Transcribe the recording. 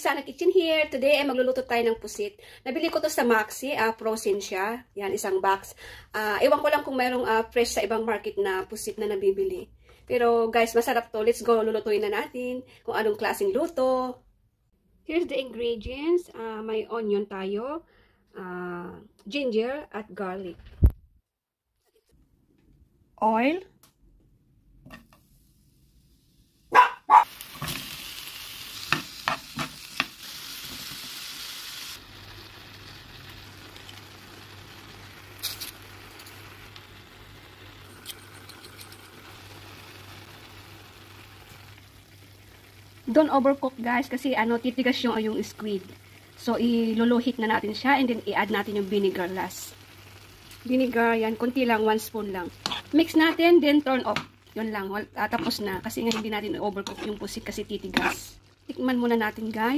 Roxana Kitchen here. Today ay magluluto tayo ng pusit. Nabili ko to sa Maxi, frozen siya. Yan, isang box. Ewan ko lang kung mayroong fresh sa ibang market na pusit na nabibili. Pero guys, masarap to. Let's go, lulutuin na natin kung anong klaseng luto. Here's the ingredients. May onion tayo, ginger at garlic. Oil. Don't overcook guys kasi titigas yung squid. So iluluhit na natin siya and then i-add natin yung vinegar last. Vinegar yan, konti lang, 1 spoon lang. Mix natin then turn off. Yun lang, tapos na kasi nga hindi natin overcook yung pusit kasi titigas. Tikman muna natin guys.